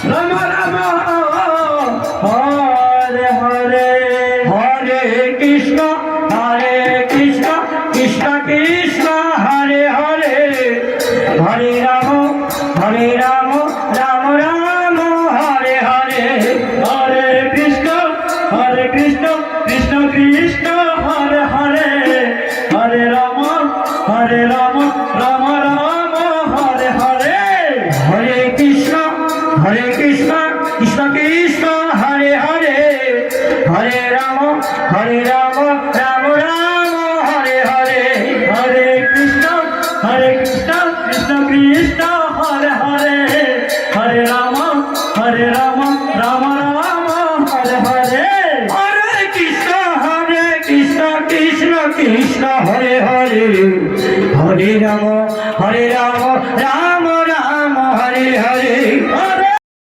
Ram Ram Hare Hare Hare Krishna Krishna Krishna Hare Hare Hare Ram Ram Ram Hare Hare Hare Krishna Krishna Krishna Hare Hare Hare Ram Ram Ram Hare Hare Hare Krishna Krishna Krishna Hare Hare Hare Ram Ram Ram Hare Hare Hare Krishna Krishna Krishna Hare Hare Hare Ram Ram Ram Hare Hare Hare Krishna Krishna Krishna Hare Hare Hare Ram Ram